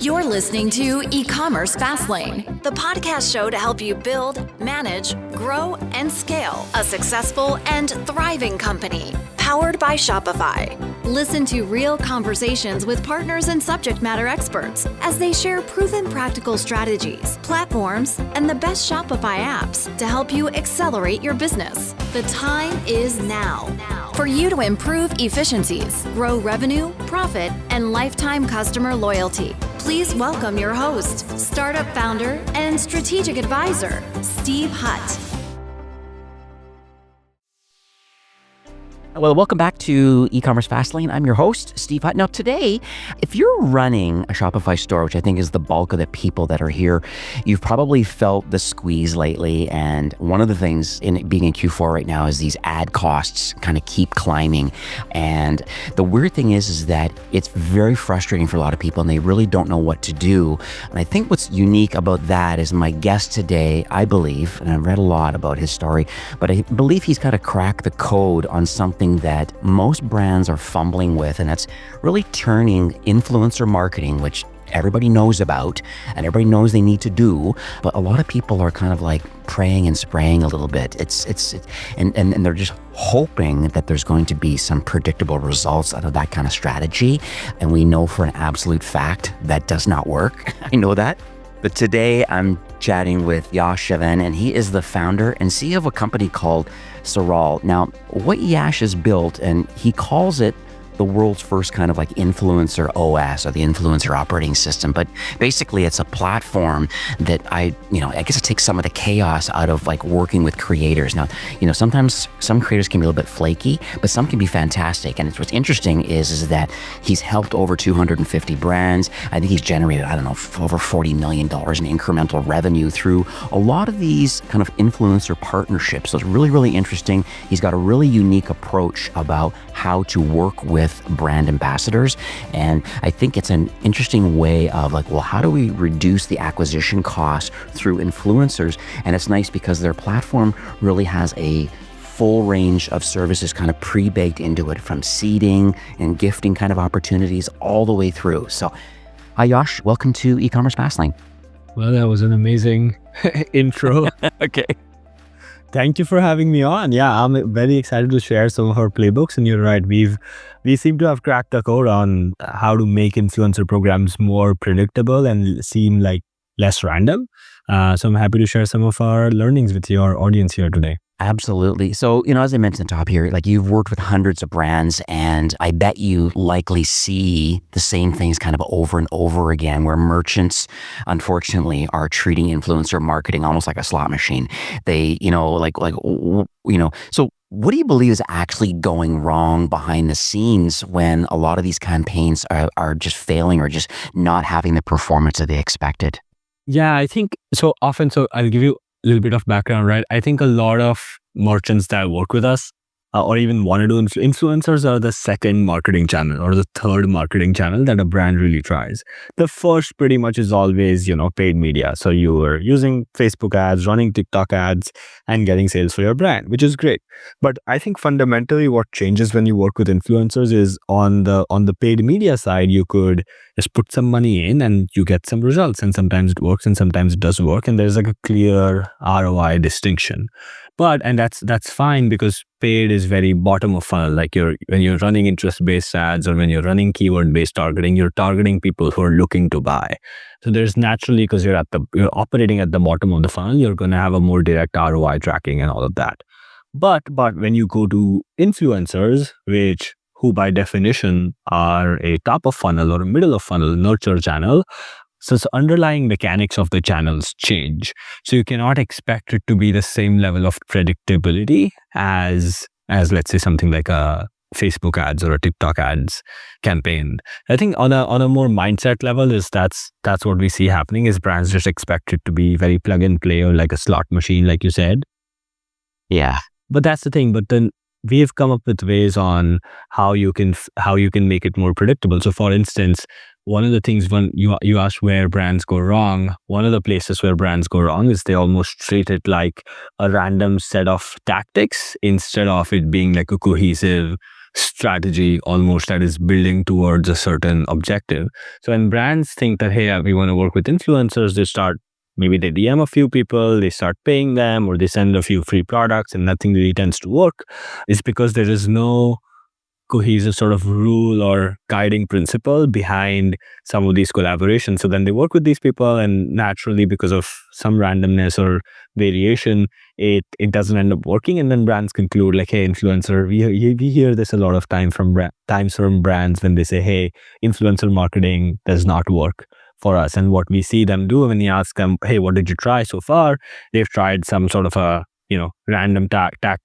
You're listening to E-commerce Fastlane, the podcast show to help you build, manage, grow, and scale a successful and thriving company, powered by Shopify. Listen to real conversations with partners and subject matter experts as they share proven practical strategies, platforms, and the best Shopify apps to help you accelerate your business. The time is now for you to improve efficiencies, grow revenue, profit, and lifetime customer loyalty. Please welcome your host, startup founder and strategic advisor, Steve Hutt. Well, welcome back to E-commerce Fastlane. I'm your host, Steve Hutt. Now today, if you're running a Shopify store, which I think is the bulk of the people that are here, you've probably felt the squeeze lately. And one of the things in being in Q4 right now is these ad costs kind of keep climbing. And the weird thing is that it's very frustrating for a lot of people and they really don't know what to do. And I think what's unique about that is my guest today, I believe, and I've read a lot about his story, but I believe he's got to crack the code on something that most brands are fumbling with, and that's really turning influencer marketing, which everybody knows about and everybody knows they need to do, but a lot of people are kind of like praying and spraying a little bit. And they're just hoping that there's going to be some predictable results out of that kind of strategy. And we know for an absolute fact that does not work. I know that. But today I'm chatting with Yash Shavan, and he is the founder and CEO of a company called SARAL. Now, what Yash has built, and he calls it the world's first kind of like InfluencerOS, or the influencer operating system. But basically it's a platform that I guess it takes some of the chaos out of like working with creators. Now, sometimes some creators can be a little bit flaky, but some can be fantastic. And what's interesting is that he's helped over 250 brands. I think he's generated, over $40 million in incremental revenue through a lot of these kind of influencer partnerships. So it's really, really interesting. He's got a really unique approach about how to work with brand ambassadors. And I think it's an interesting way of like, well, how do we reduce the acquisition cost through influencers? And it's nice because their platform really has a full range of services kind of pre-baked into it, from seeding and gifting kind of opportunities all the way through. So hi, Yash, welcome to E-commerce Fastlane. Well, that was an amazing intro. Okay. Thank you for having me on. Yeah, I'm very excited to share some of our playbooks. And you're right, we seem to have cracked the code on how to make influencer programs more predictable and seem like less random. So I'm happy to share some of our learnings with your audience here today. Absolutely. So, as I mentioned at the top here, like you've worked with hundreds of brands, and I bet you likely see the same things kind of over and over again, where merchants, unfortunately, are treating influencer marketing almost like a slot machine. They, so what do you believe is actually going wrong behind the scenes when a lot of these campaigns are just failing or just not having the performance that they expected? Yeah, I think so often. So I'll give you a little bit of background, right? I think a lot of merchants that work with us or even want to do influencers are the second marketing channel or the third marketing channel that a brand really tries. The first pretty much is always, paid media. So you are using Facebook ads, running TikTok ads, and getting sales for your brand, which is great. But I think fundamentally what changes when you work with influencers is on the paid media side, you could just put some money in and you get some results. And sometimes it works and sometimes it doesn't work. And there's like a clear ROI distinction. And that's fine because paid is very bottom of funnel. Like when you're running interest-based ads or when you're running keyword-based targeting, you're targeting people who are looking to buy. So there's naturally, because you're operating at the bottom of the funnel, you're going to have a more direct ROI tracking and all of that. But when you go to influencers, who by definition are a top of funnel or a middle of funnel nurture channel, so underlying mechanics of the channels change. So you cannot expect it to be the same level of predictability as let's say something like a Facebook ads or a TikTok ads campaign. I think on a more mindset level that's what we see happening is brands just expect it to be very plug and play or like a slot machine, like you said. Yeah. But that's the thing. But then we've come up with ways on how you can make it more predictable. So for instance, one of the things when you ask where brands go wrong, one of the places where brands go wrong is they almost treat it like a random set of tactics instead of it being like a cohesive strategy almost that is building towards a certain objective. So when brands think that, hey, we want to work with influencers, maybe they DM a few people, they start paying them, or they send a few free products and nothing really tends to work. It's because there is no cohesive sort of rule or guiding principle behind some of these collaborations. So then they work with these people, and naturally, because of some randomness or variation, it doesn't end up working. And then brands conclude like, hey, influencer, we hear this a lot of times from brands when they say, hey, influencer marketing does not work for us. And what we see them do when you ask them, hey, what did you try so far? They've tried some sort of a random tactic.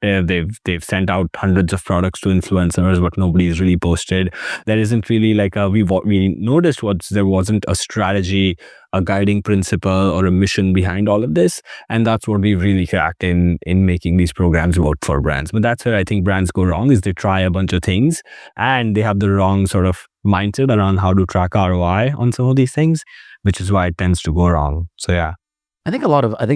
They've sent out hundreds of products to influencers, but nobody's really posted. There isn't really like what we noticed was there wasn't a strategy, a guiding principle, or a mission behind all of this. And that's what we really cracked in making these programs work for brands. But that's where I think brands go wrong, is they try a bunch of things and they have the wrong sort of mindset around how to track ROI on some of these things, which is why it tends to go wrong. So yeah. I think a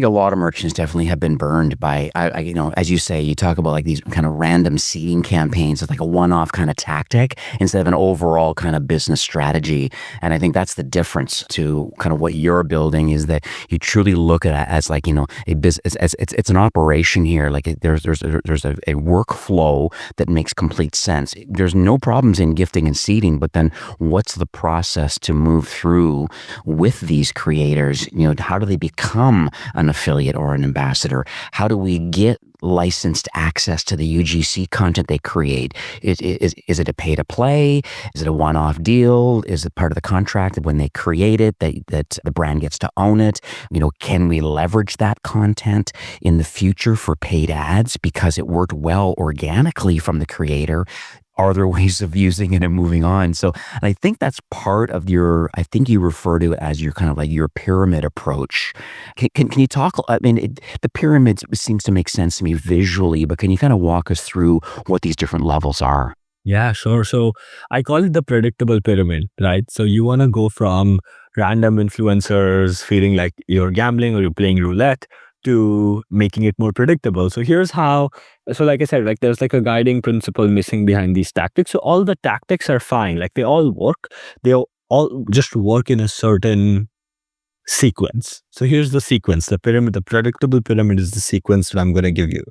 lot of merchants definitely have been burned by, as you say, you talk about like these kind of random seeding campaigns with like a one-off kind of tactic instead of an overall kind of business strategy. And I think that's the difference to kind of what you're building, is that you truly look at it as like, a business, it's an operation here. Like there's a workflow that makes complete sense. There's no problems in gifting and seeding, but then what's the process to move through with these creators? How do they become an affiliate or an ambassador? How do we get licensed access to the UGC content they create? Is it a pay to play? Is it a one-off deal? Is it part of the contract that when they create it, that the brand gets to own it? Can we leverage that content in the future for paid ads because it worked well organically from the creator? Are there ways of using it and moving on? So, and I think that's part of I think you refer to it as your kind of like your pyramid approach. Can you talk, the pyramid seems to make sense to me visually, but can you kind of walk us through what these different levels are? Yeah, sure. So I call it the predictable pyramid, right? So you want to go from random influencers feeling like you're gambling or you're playing roulette to making it more predictable. So here's how. So like I said, like there's like a guiding principle missing behind these tactics. So all the tactics are fine. Like they all work. They all just work in a certain sequence. So here's the sequence. The predictable pyramid is the sequence that I'm going to give you.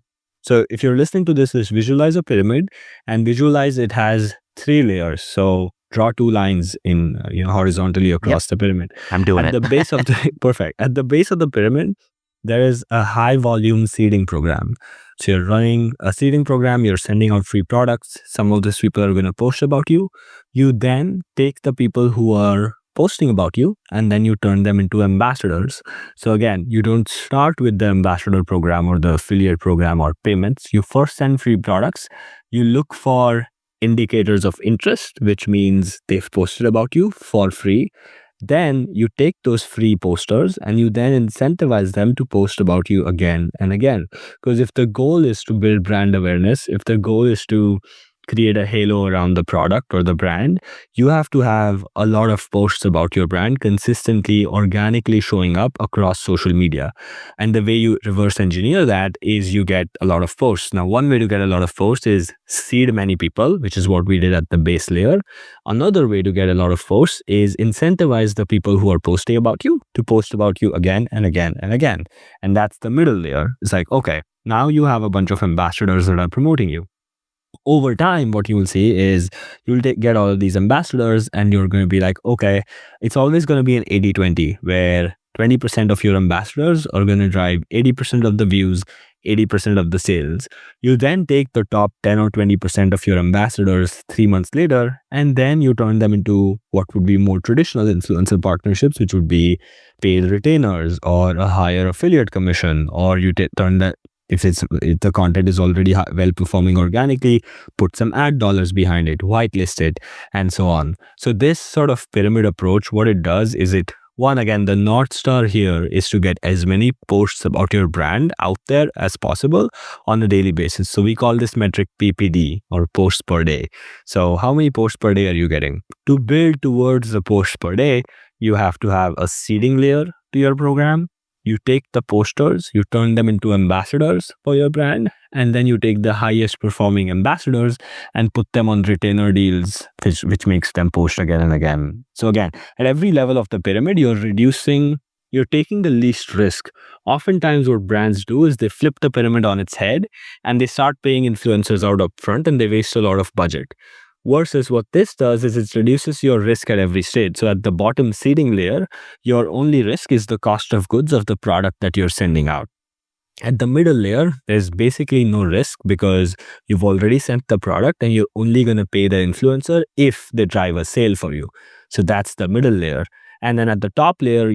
So if you're listening to this, just visualize a pyramid and visualize it has 3 layers. So draw 2 lines in horizontally across the pyramid. I'm doing it. At the base of perfect. At the base of the pyramid, there is a high volume seeding program. So you're running a seeding program, you're sending out free products. Some of these people are going to post about you. You then take the people who are posting about you and then you turn them into ambassadors. So again, you don't start with the ambassador program or the affiliate program or payments. You first send free products. You look for indicators of interest, which means they've posted about you for free. Then you take those free posters and you then incentivize them to post about you again and again. Because if the goal is to build brand awareness, if the goal is to create a halo around the product or the brand, you have to have a lot of posts about your brand consistently, organically showing up across social media. And the way you reverse engineer that is you get a lot of posts. Now, one way to get a lot of posts is seed many people, which is what we did at the base layer. Another way to get a lot of posts is incentivize the people who are posting about you to post about you again and again and again. And that's the middle layer. It's like, okay, now you have a bunch of ambassadors that are promoting you. Over time, what you will see is you'll get all of these ambassadors and you're going to be like, okay, it's always going to be an 80-20 where 20% of your ambassadors are going to drive 80% of the views, 80% of the sales. You then take the top 10 or 20% of your ambassadors 3 months later, and then you turn them into what would be more traditional influencer partnerships, which would be paid retainers or a higher affiliate commission, or you turn that. If the content is already well performing organically, put some ad dollars behind it, whitelist it, and so on. So this sort of pyramid approach, what it does is again, the North Star here is to get as many posts about your brand out there as possible on a daily basis. So we call this metric PPD, or posts per day. So how many posts per day are you getting? To build towards the posts per day, you have to have a seeding layer to your program. you take the posters, you turn them into ambassadors for your brand, and then you take the highest performing ambassadors and put them on retainer deals, which makes them post again and again. So again, at every level of the pyramid, you're taking the least risk. Oftentimes what brands do is they flip the pyramid on its head and they start paying influencers out up front and they waste a lot of budget. Versus what this does is it reduces your risk at every stage. So at the bottom seeding layer, your only risk is the cost of goods of the product that you're sending out. At the middle layer, there's basically no risk because you've already sent the product and you're only going to pay the influencer if they drive a sale for you. So that's the middle layer. And then at the top layer,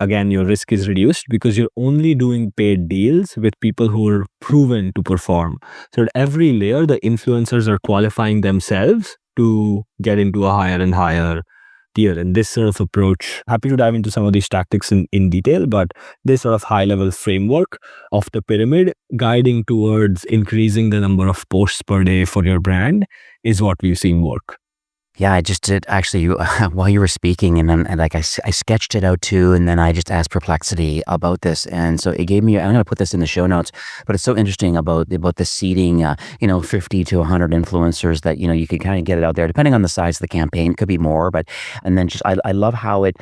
again, your risk is reduced because you're only doing paid deals with people who are proven to perform. So at every layer, the influencers are qualifying themselves to get into a higher and higher tier. And this sort of approach, happy to dive into some of these tactics in detail, but this sort of high-level framework of the pyramid guiding towards increasing the number of posts per day for your brand is what we've seen work. Yeah, I just did actually while you were speaking, and then I sketched it out too, and then I just asked Perplexity about this, and so it gave me. I'm going to put this in the show notes, but it's so interesting about the seeding. 50 to 100 influencers that you can kind of get it out there, depending on the size of the campaign. It could be more, but and then just I love how it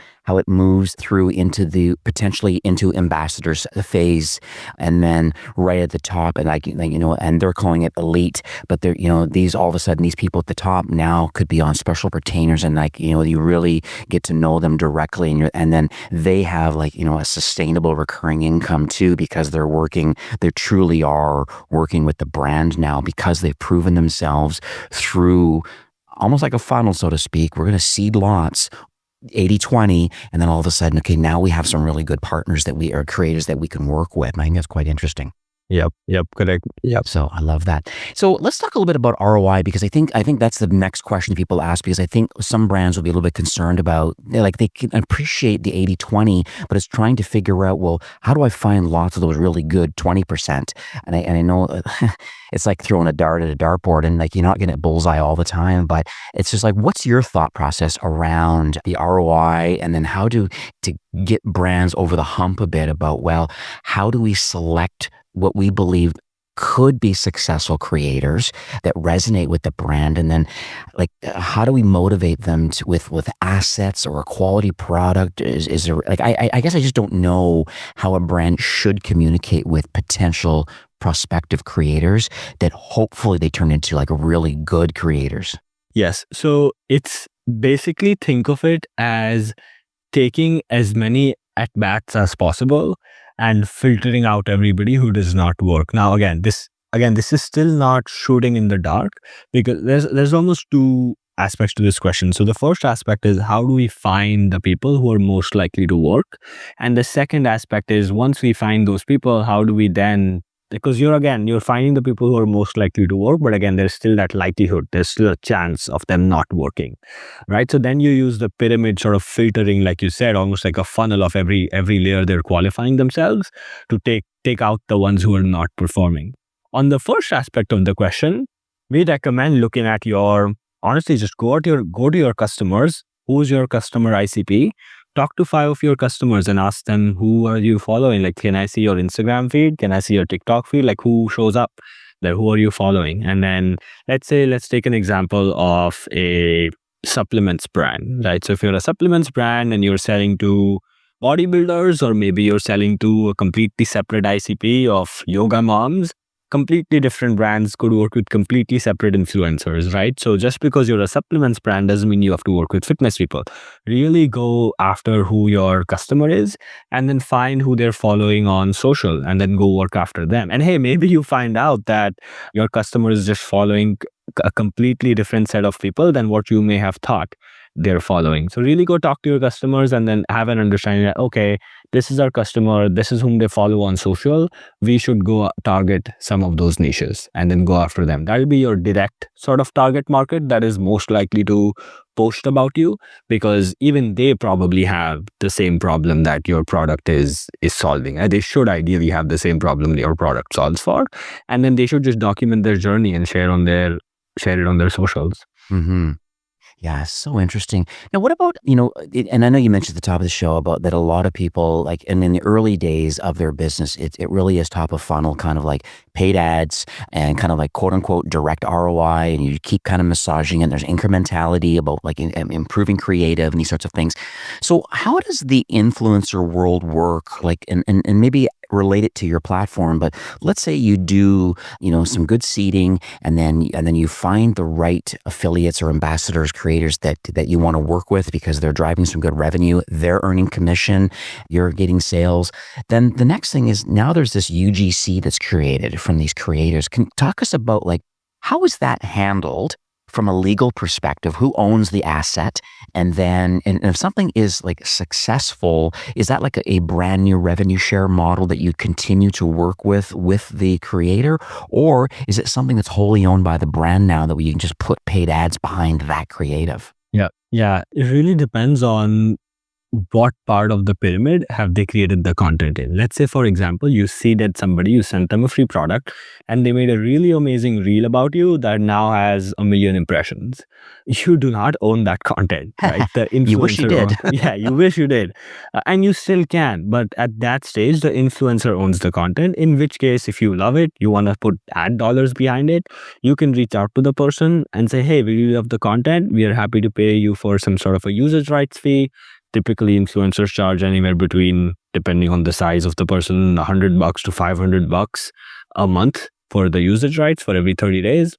moves through into potentially into ambassadors phase, and then right at the top, and and they're calling it elite, but they're these all of a sudden these people at the top now could be on special retainers, and you really get to know them directly, and then they have a sustainable recurring income too, because they truly are working with the brand now because they've proven themselves through almost like a funnel, so to speak. We're going to seed lots 80-20, and then all of a sudden, okay, now we have some really good partners that we are creators that we can work with. And I think that's quite interesting. Yep, correct. Yep. So I love that. So let's talk a little bit about ROI, because I think that's the next question people ask, because I think some brands will be a little bit concerned about, they can appreciate the 80-20, but it's trying to figure out, well, how do I find lots of those really good 20%? And I know it's like throwing a dart at a dartboard, and you're not getting a bullseye all the time, but it's just what's your thought process around the ROI, and then how to get brands over the hump a bit about, well, how do we select what we believe could be successful creators that resonate with the brand, and then how do we motivate them with assets or a quality product? Is there I guess I just don't know how a brand should communicate with potential prospective creators that hopefully they turn into really good creators. Yes, so it's basically, think of it as taking as many at bats as possible and filtering out everybody who does not work. Now, again, this is still not shooting in the dark, because there's almost two aspects to this question. So the first aspect is, how do we find the people who are most likely to work? And the second aspect is, once we find those people, how do we then, because you're finding the people who are most likely to work, but again, there's still that likelihood, there's still a chance of them not working, right? So then you use the pyramid sort of filtering, like you said, almost like a funnel of every layer they're qualifying themselves to take out the ones who are not performing. On the first aspect of the question, we recommend looking at honestly, just go to your customers. Who's your customer ICP? Talk to 5 of your customers and ask them, who are you following? Can I see your Instagram feed? Can I see your TikTok feed? Who shows up there? Who are you following? And then let's take an example of a supplements brand, right? So if you're a supplements brand and you're selling to bodybuilders, or maybe you're selling to a completely separate ICP of yoga moms, completely different brands could work with completely separate influencers, right? So just because you're a supplements brand doesn't mean you have to work with fitness people. Really go after who your customer is, and then find who they're following on social, and then go work after them. And hey, maybe you find out that your customer is just following a completely different set of people than what you may have thought they're following. So really go talk to your customers and then have an understanding that, okay, this is our customer, this is whom they follow on social, we should go target some of those niches and then go after them. That'll be your direct sort of target market that is most likely to post about you, because even they probably have the same problem that your product is solving. They should ideally have the same problem your product solves for, and then they should just document their journey and share it on their socials. Mm-hmm. Yeah, so interesting. Now, what about, and I know you mentioned at the top of the show about that a lot of people, like, and in the early days of their business, it really is top of funnel, kind of like paid ads and kind of like quote unquote direct ROI. And you keep kind of massaging it. There's incrementality about like improving creative and these sorts of things. So, how does the influencer world work? Like, and maybe relate it to your platform, but let's say you do, some good seeding and then you find the right affiliates or ambassadors, creators that you want to work with because they're driving some good revenue, they're earning commission, you're getting sales. Then the next thing is now there's this UGC that's created from these creators. Can talk us about like how is that handled from a legal perspective? Who owns the asset? And then, and if something is like successful, is that like a brand new revenue share model that you continue to work with the creator? Or is it something that's wholly owned by the brand now that you can just put paid ads behind that creative? Yeah. Yeah. It really depends on what part of the pyramid have they created the content in. Let's say, for example, you seeded somebody, you sent them a free product, and they made a really amazing reel about you that now has 1 million impressions. You do not own that content, right? The influencer, You wish you did. Yeah, you wish you did. And you still can. But at that stage, the influencer owns the content, in which case, if you love it, you want to put ad dollars behind it, you can reach out to the person and say, hey, we really love the content. We are happy to pay you for some sort of a usage rights fee. Typically, influencers charge anywhere between, depending on the size of the person, $100 to $500 a month for the usage rights for every 30 days.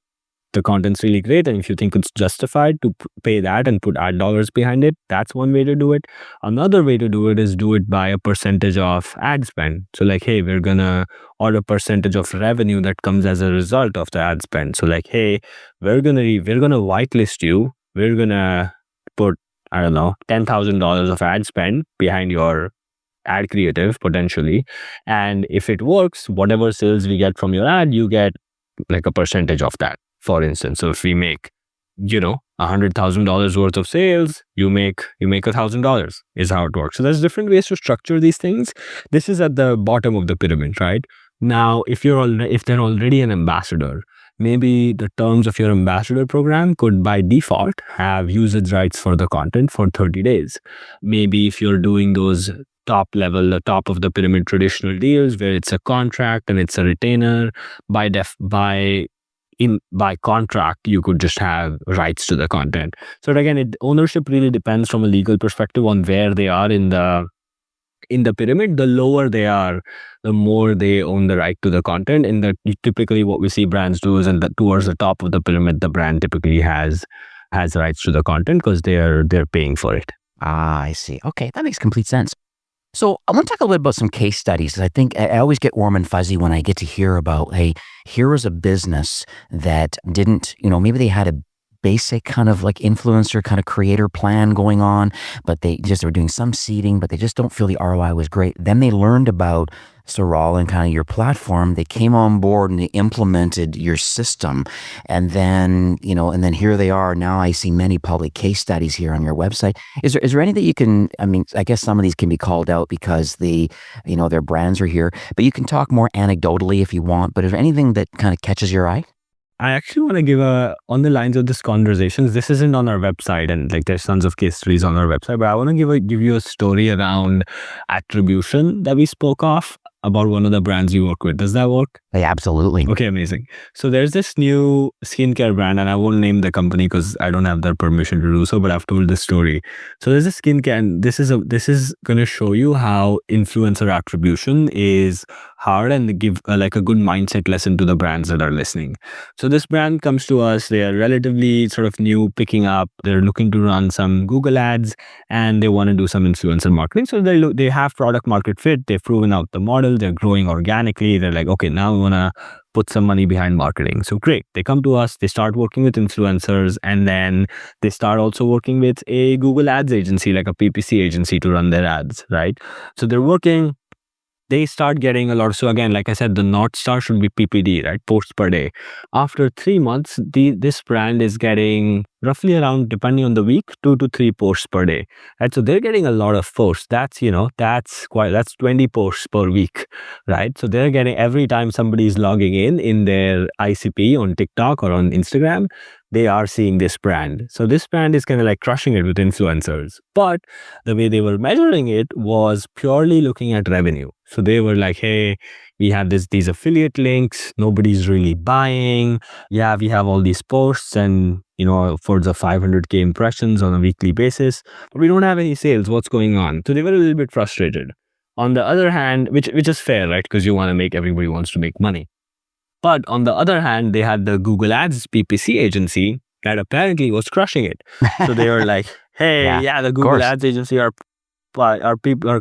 The content's really great, and if you think it's justified to pay that and put ad dollars behind it, that's one way to do it. Another way to do it is do it by a percentage of ad spend. So like, hey, we're gonna, or a percentage of revenue that comes as a result of the ad spend. So like, hey, we're gonna whitelist you. We're gonna put, I don't know, $10,000 of ad spend behind your ad creative potentially. And if it works, whatever sales we get from your ad, you get like a percentage of that, for instance. So if we make, $100,000 worth of sales, you make $1,000 is how it works. So there's different ways to structure these things. This is at the bottom of the pyramid, right? Now, if they're already an ambassador, maybe the terms of your ambassador program could by default have usage rights for the content for 30 days. Maybe if you're doing those top of the pyramid traditional deals where it's a contract and it's a retainer, by contract, you could just have rights to the content. So again, ownership really depends from a legal perspective on where they are in the pyramid. The lower they are, the more they own the right to the content. And typically what we see brands do is, towards the top of the pyramid, the brand typically has rights to the content because they're paying for it. Ah, I see. Okay, that makes complete sense. So I want to talk a little bit about some case studies. I think I always get warm and fuzzy when I get to hear about, hey, here was a business that didn't, maybe they had a basic kind of like influencer kind of creator plan going on, but they were doing some seeding, but they just don't feel the ROI was great. Then they learned about SARAL and kind of your platform. They came on board and they implemented your system. And then, here they are. Now I see many public case studies here on your website. Is there any that you can, I guess some of these can be called out because their brands are here, but you can talk more anecdotally if you want, but is there anything that kind of catches your eye? I actually want to give on the lines of this conversations, this isn't on our website and like there's tons of case studies on our website, but I want to give you a story around attribution that we spoke of about one of the brands you work with. Does that work? Yeah, absolutely. Okay, amazing. So there's this new skincare brand, and I won't name the company because I don't have their permission to do so, but I've told this story. So there's a skincare, and this is going to show you how influencer attribution is hard and give a good mindset lesson to the brands that are listening. So this brand comes to us. They are relatively sort of new, picking up. They're looking to run some Google ads, and they want to do some influencer marketing. So they have product market fit. They've proven out the model. They're growing organically. They're like, okay, now we want to put some money behind marketing. So great. They come to us. They start working with influencers, and then they start also working with a Google ads agency, like a PPC agency, to run their ads, right? So they're working. They start getting a lot. So again, like I said, the North Star should be PPD, right? Posts per day. After 3 months, this brand is getting roughly around, depending on the week, 2 to 3 posts per day. Right. So they're getting a lot of posts. That's 20 posts per week. Right. So they're getting, every time somebody is logging in their ICP on TikTok or on Instagram, they are seeing this brand. So this brand is kind of like crushing it with influencers. But the way they were measuring it was purely looking at revenue. So they were like, hey, we have these affiliate links, nobody's really buying. Yeah, we have all these posts and, for the 500K impressions on a weekly basis, but we don't have any sales. What's going on? So they were a little bit frustrated. On the other hand, which is fair, right? Because everybody wants to make money. But on the other hand, they had the Google Ads PPC agency that apparently was crushing it. So they were like, hey, the Google Ads agency, our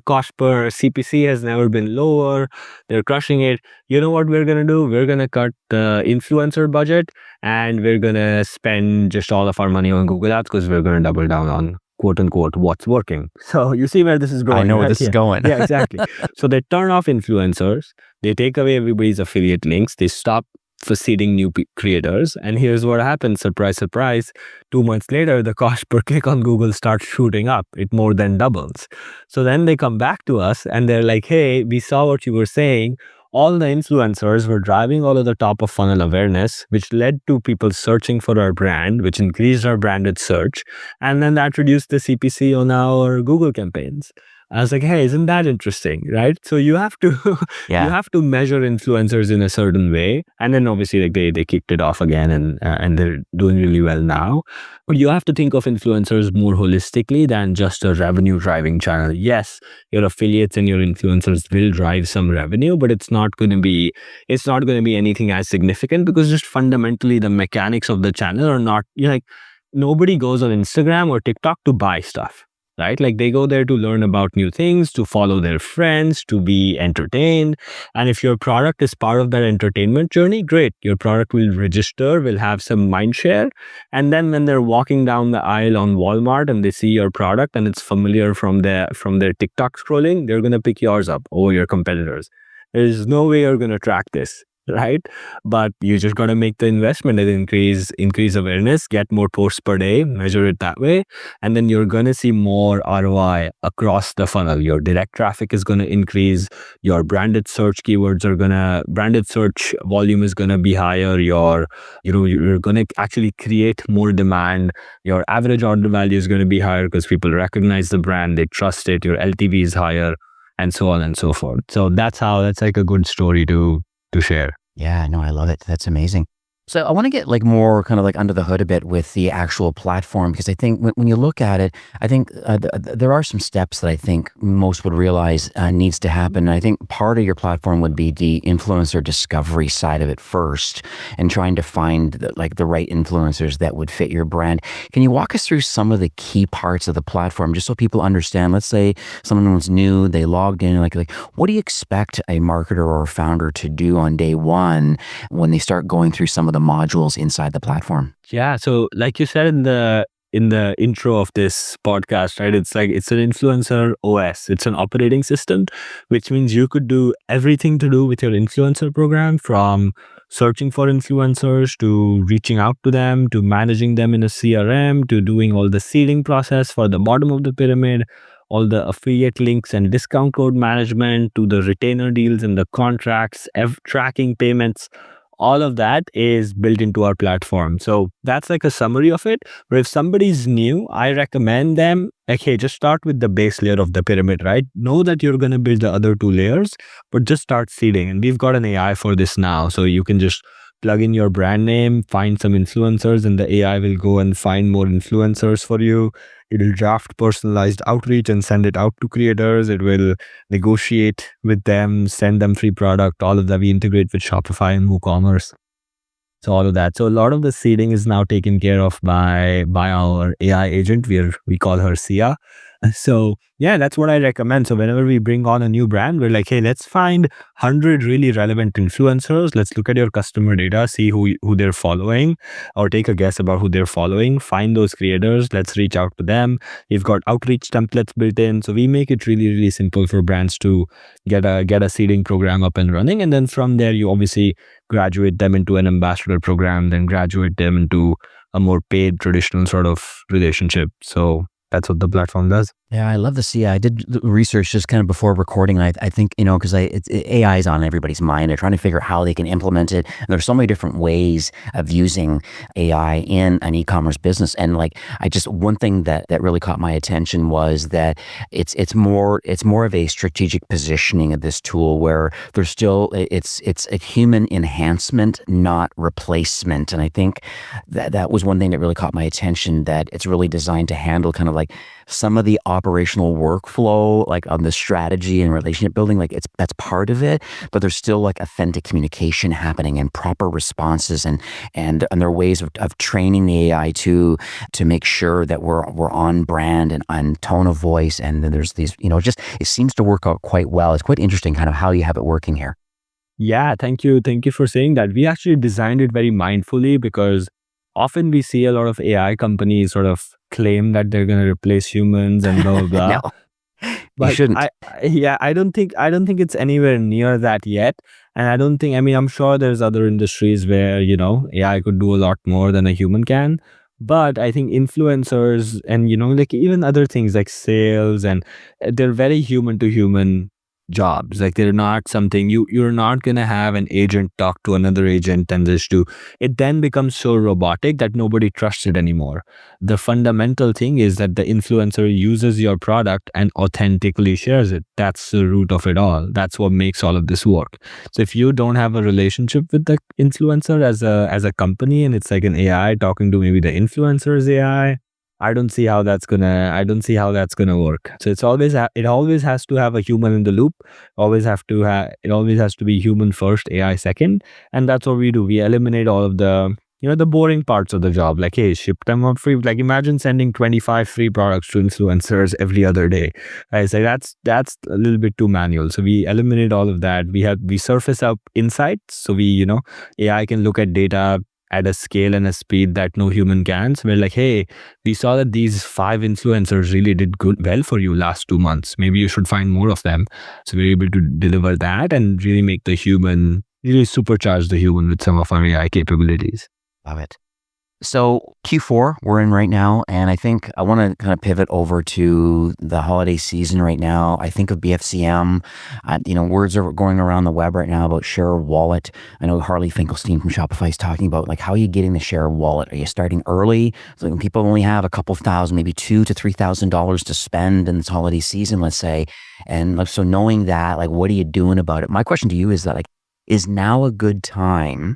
cost per CPC has never been lower. They're crushing it. You know what we're going to do? We're going to cut the influencer budget and we're going to spend just all of our money on Google Ads because we're going to double down on quote unquote what's working. So you see where this is going. I know where this is going. Yeah, exactly. So they turn off influencers. They take away everybody's affiliate links. They stop seeding new creators. And here's what happens. Surprise, surprise. 2 months later, the cost per click on Google starts shooting up. It more than doubles. So then they come back to us and they're like, hey, we saw what you were saying. All the influencers were driving all of the top of funnel awareness, which led to people searching for our brand, which increased our branded search. And then that reduced the CPC on our Google campaigns. I was like, hey, isn't that interesting, right? So you have to you have to measure influencers in a certain way, and then obviously like they kicked it off again, and they're doing really well now. But you have to think of influencers more holistically than just a revenue driving channel. Yes, your affiliates and your influencers will drive some revenue, but it's not going to be anything as significant because just fundamentally the mechanics of the channel are not like nobody goes on Instagram or TikTok to buy stuff. Right? Like they go there to learn about new things, to follow their friends, to be entertained. And if your product is part of that entertainment journey, great. Your product will register, will have some mind share. And then when they're walking down the aisle on Walmart and they see your product and it's familiar from their TikTok scrolling, they're going to pick yours up over your competitors. There's no way you're going to track this. Right? But you just got to make the investment and increase awareness, get more posts per day, measure it that way. And then you're going to see more ROI across the funnel. Your direct traffic is going to increase. Your branded search branded search volume is going to be higher. You're going to actually create more demand. Your average order value is going to be higher because people recognize the brand, they trust it. Your LTV is higher and so on and so forth. So that's like a good story to share. Yeah, no, I love it. That's amazing. So I want to get like more kind of like under the hood a bit with the actual platform, because I think when you look at it, I think there are some steps that I think most would realize needs to happen. And I think part of your platform would be the influencer discovery side of it first, and trying to find the right influencers that would fit your brand. Can you walk us through some of the key parts of the platform, just so people understand? Let's say someone's new, they logged in, like what do you expect a marketer or a founder to do on day one when they start going through some of the modules inside the platform? Yeah. So like you said in the intro of this podcast, right? It's an InfluencerOS. It's an operating system, which means you could do everything to do with your influencer program, from searching for influencers to reaching out to them, to managing them in a CRM, to doing all the seeding process for the bottom of the pyramid, all the affiliate links and discount code management, to the retainer deals and the contracts, tracking payments. All of that is built into our platform. So that's like a summary of it. But if somebody's new, I recommend them, okay, just start with the base layer of the pyramid, right? Know that you're going to build the other two layers, but just start seeding. And we've got an AI for this now. So you can just plug in your brand name, find some influencers, and the AI will go and find more influencers for you. It will draft personalized outreach and send it out to creators. It will negotiate with them, send them free product. All of that we integrate with Shopify and WooCommerce. So all of that. So a lot of the seeding is now taken care of by our AI agent. We call her Sia. So yeah, that's what I recommend. So whenever we bring on a new brand, we're like, hey, let's find 100 really relevant influencers. Let's look at your customer data, see who they're following, or take a guess about who they're following. Find those creators. Let's reach out to them. We've got outreach templates built in. So we make it really, really simple for brands to get a seeding program up and running. And then from there, you obviously graduate them into an ambassador program, then graduate them into a more paid traditional sort of relationship. So that's what the platform does. Yeah, I love the CI. I did the research just kind of before recording. And I think, because AI is on everybody's mind. They're trying to figure out how they can implement it. And there's so many different ways of using AI in an e-commerce business. And one thing that really caught my attention was that it's more of a strategic positioning of this tool where there's still, it's a human enhancement, not replacement. And I think that was one thing that really caught my attention, that it's really designed to handle kind of like some of the operational workflow, like on the strategy and relationship building, that's part of it, but there's still like authentic communication happening and proper responses and there are ways of training the AI to make sure that we're on brand and on tone of voice. And then there's these, it seems to work out quite well. It's quite interesting kind of how you have it working here. Yeah, thank you. Thank you for saying that. We actually designed it very mindfully because often we see a lot of AI companies sort of claim that they're going to replace humans and blah, blah, blah. No, but you shouldn't. I don't think it's anywhere near that yet. And I'm sure there's other industries where, AI could do a lot more than a human can. But I think influencers and, like even other things like sales, and they're very human to human jobs. Like they're not something you're not going to have an agent talk to another agent and just do it. Then becomes so robotic that nobody trusts it anymore. The fundamental thing is that the influencer uses your product and authentically shares it. That's the root of it all. That's what makes all of this work. So if you don't have a relationship with the influencer as a company, and it's like an AI talking to maybe the influencer's AI, I don't see how that's gonna work. So it always has to have a human in the loop. It always has to be human first, AI second, and that's what we do. We eliminate all of the the boring parts of the job, like, hey, ship them out free. Like imagine sending 25 free products to influencers every other day. I say that's a little bit too manual. So we eliminate all of that. We surface up insights. So we AI can look at data at a scale and a speed that no human can. So we're like, hey, we saw that these 5 influencers really did well for you last 2 months. Maybe you should find more of them. So we're able to deliver that and really really supercharge the human with some of our AI capabilities. Love it. So Q4 we're in right now, and I think I want to kind of pivot over to the holiday season right now. I think of BFCM, words are going around the web right now about share of wallet. I know Harley Finkelstein from Shopify is talking about like, how are you getting the share of wallet? Are you starting early? So when people only have a couple of thousand, maybe $2,000 to $3,000 to spend in this holiday season, let's say. And so knowing that, like, what are you doing about it? My question to you is that, like, is now a good time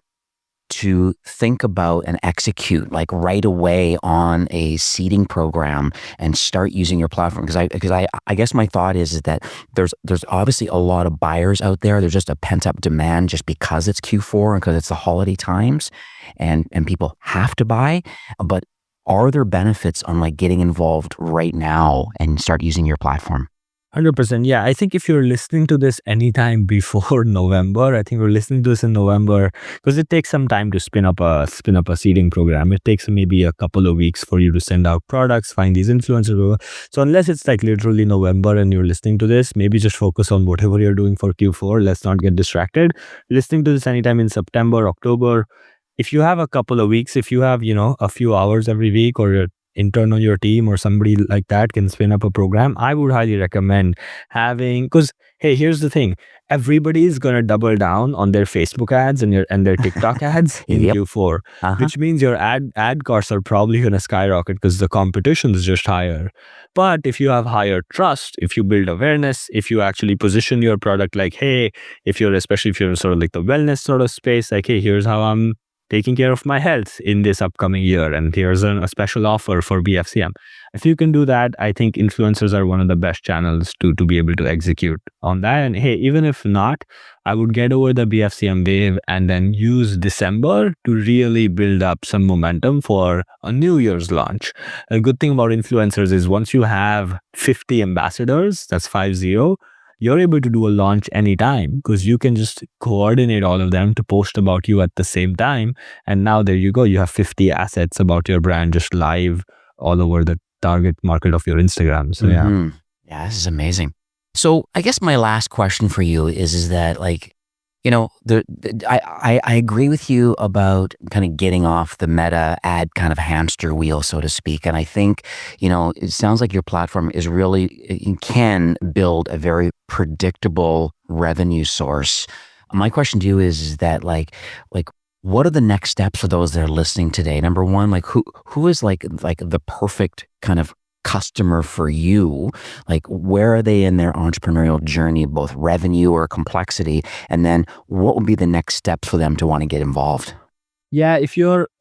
to think about and execute like right away on a seeding program and start using your platform? Because I guess my thought is that there's obviously a lot of buyers out there. There's just a pent up demand just because it's Q4 and because it's the holiday times, and people have to buy. But are there benefits on like getting involved right now and start using your platform? 100%. Yeah, I think if you're listening to this anytime before November, I think we're listening to this in November because it takes some time to spin up a seeding program. It takes maybe a couple of weeks for you to send out products, find these influencers. So unless it's like literally November and you're listening to this, maybe just focus on whatever you're doing for Q4. Let's not get distracted. Listening to this anytime in September, October, if you have a couple of weeks, if you have, a few hours every week, or your intern on your team or somebody like that can spin up a program, I would highly recommend because hey, here's the thing. Everybody is going to double down on their Facebook ads and their TikTok ads in Q4, which means your ad costs are probably going to skyrocket because the competition is just higher. But if you have higher trust, if you build awareness, if you actually position your product like, hey, especially if you're sort of like the wellness sort of space, like, hey, here's how I'm taking care of my health in this upcoming year, and here's a special offer for BFCM. If you can do that, I think influencers are one of the best channels to be able to execute on that. And hey, even if not, I would get over the BFCM wave and then use December to really build up some momentum for a New Year's launch. A good thing about influencers is once you have 50 ambassadors, that's 50, you're able to do a launch anytime because you can just coordinate all of them to post about you at the same time. And now there you go. You have 50 assets about your brand just live all over the target market of your Instagram. So Yeah, this is amazing. So I guess my last question for you is that, like, I agree with you about kind of getting off the meta ad kind of hamster wheel, so to speak. And I think, it sounds like your platform is really, it can build a very predictable revenue source. My question to you is that what are the next steps for those that are listening today? Number one, who is like the perfect kind of customer for you? Like, where are they in their entrepreneurial journey, both revenue or complexity? And then what would be the next steps for them to want to get involved? Yeah,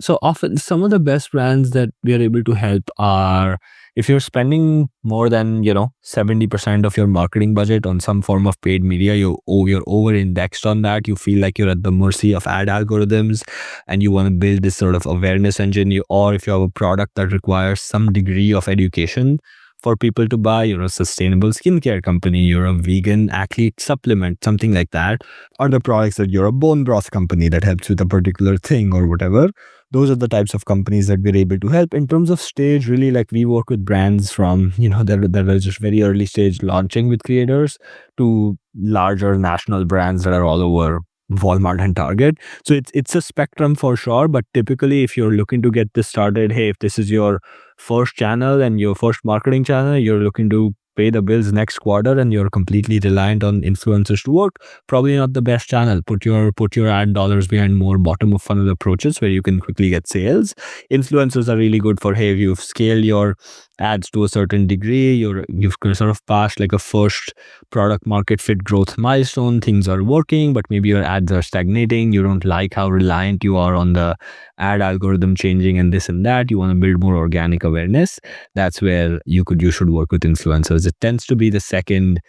so often some of the best brands that we are able to help are if you're spending more than, 70% of your marketing budget on some form of paid media, you're over indexed on that. You feel like you're at the mercy of ad algorithms and you want to build this sort of awareness engine, or if you have a product that requires some degree of education for people to buy, you're a sustainable skincare company, you're a vegan athlete supplement, something like that, or the products that you're a bone broth company that helps with a particular thing or whatever. Those are the types of companies that we're able to help. In terms of stage, really, like we work with brands from, that are just very early stage launching with creators to larger national brands that are all over Walmart and Target. So it's a spectrum for sure, but typically if you're looking to get this started, hey, if this is your first channel and your first marketing channel, you're looking to pay the bills next quarter and you're completely reliant on influencers to work, probably not the best channel. Put your ad dollars behind more bottom of funnel approaches where you can quickly get sales. Influencers are really good for, hey, if you've scaled your ads to a certain degree, you've sort of passed like a first product market fit growth milestone, things are working, but maybe your ads are stagnating, you don't like how reliant you are on the ad algorithm changing and this and that, you want to build more organic awareness. That's where you should work with influencers. It tends to be the second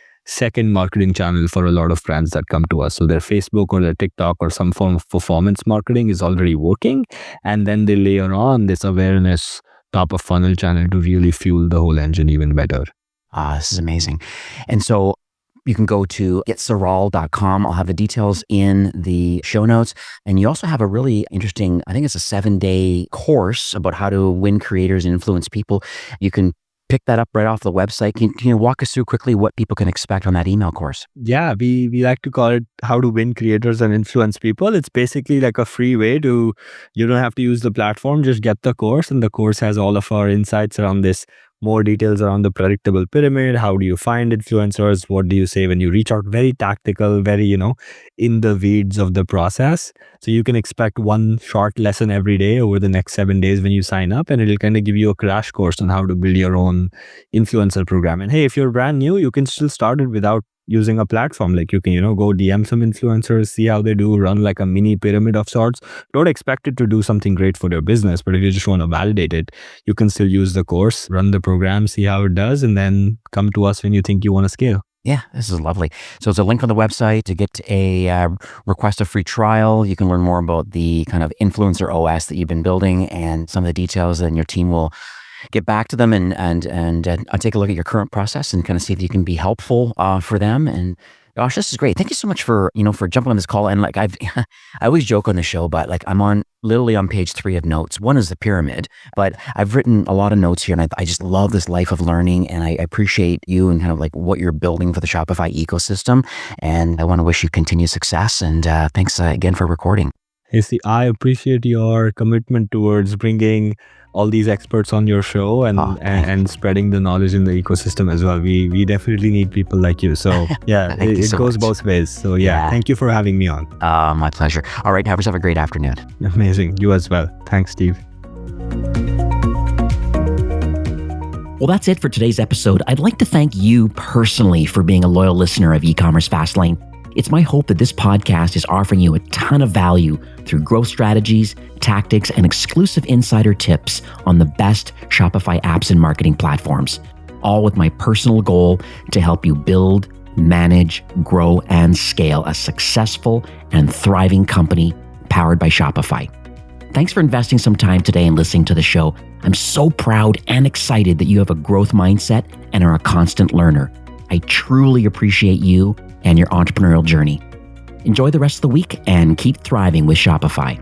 marketing channel for a lot of brands that come to us. So their Facebook or their TikTok or some form of performance marketing is already working, and then they layer on this awareness top of funnel channel to really fuel the whole engine even better. This is amazing. And so you can go to getsaral.com. I'll have the details in the show notes. And you also have a really interesting, I think it's a 7-day course about how to win creators and influence people. You can pick that up right off the website. Can you walk us through quickly what people can expect on that email course? Yeah, we like to call it How to Win Creators and Influence People. It's basically like a free way you don't have to use the platform, just get the course. And the course has all of our insights around this, more details around the predictable pyramid. How do you find influencers? What do you say when you reach out? Very tactical, very, in the weeds of the process. So you can expect one short lesson every day over the next 7 days when you sign up, and it'll kind of give you a crash course on how to build your own influencer program. And hey, if you're brand new, you can still start it without using a platform. Like you can, go DM some influencers, see how they do, run like a mini pyramid of sorts. Don't expect it to do something great for your business, but if you just want to validate it, you can still use the course, run the program, see how it does, and then come to us when you think you want to scale. Yeah, this is lovely. So it's a link on the website to get a request a free trial. You can learn more about the kind of InfluencerOS that you've been building and some of the details, and your team will get back to them and take a look at your current process and kind of see if you can be helpful for them. And gosh, this is great. Thank you so much for jumping on this call. And I always joke on the show, but I'm literally on page 3 of notes. One is the pyramid, but I've written a lot of notes here, and I just love this life of learning, and I appreciate you and kind of like what you're building for the Shopify ecosystem. And I want to wish you continued success. And thanks again for recording. Hey, see, I appreciate your commitment towards bringing all these experts on your show and spreading the knowledge in the ecosystem as well. We definitely need people like you. So yeah, it goes both ways. So yeah, thank you for having me on. My pleasure. All right, have yourself a great afternoon. Amazing. You as well. Thanks, Steve. Well, that's it for today's episode. I'd like to thank you personally for being a loyal listener of E-commerce Fastlane. It's my hope that this podcast is offering you a ton of value through growth strategies, tactics, and exclusive insider tips on the best Shopify apps and marketing platforms, all with my personal goal to help you build, manage, grow, and scale a successful and thriving company powered by Shopify. Thanks for investing some time today and listening to the show. I'm so proud and excited that you have a growth mindset and are a constant learner. I truly appreciate you and your entrepreneurial journey. Enjoy the rest of the week and keep thriving with Shopify.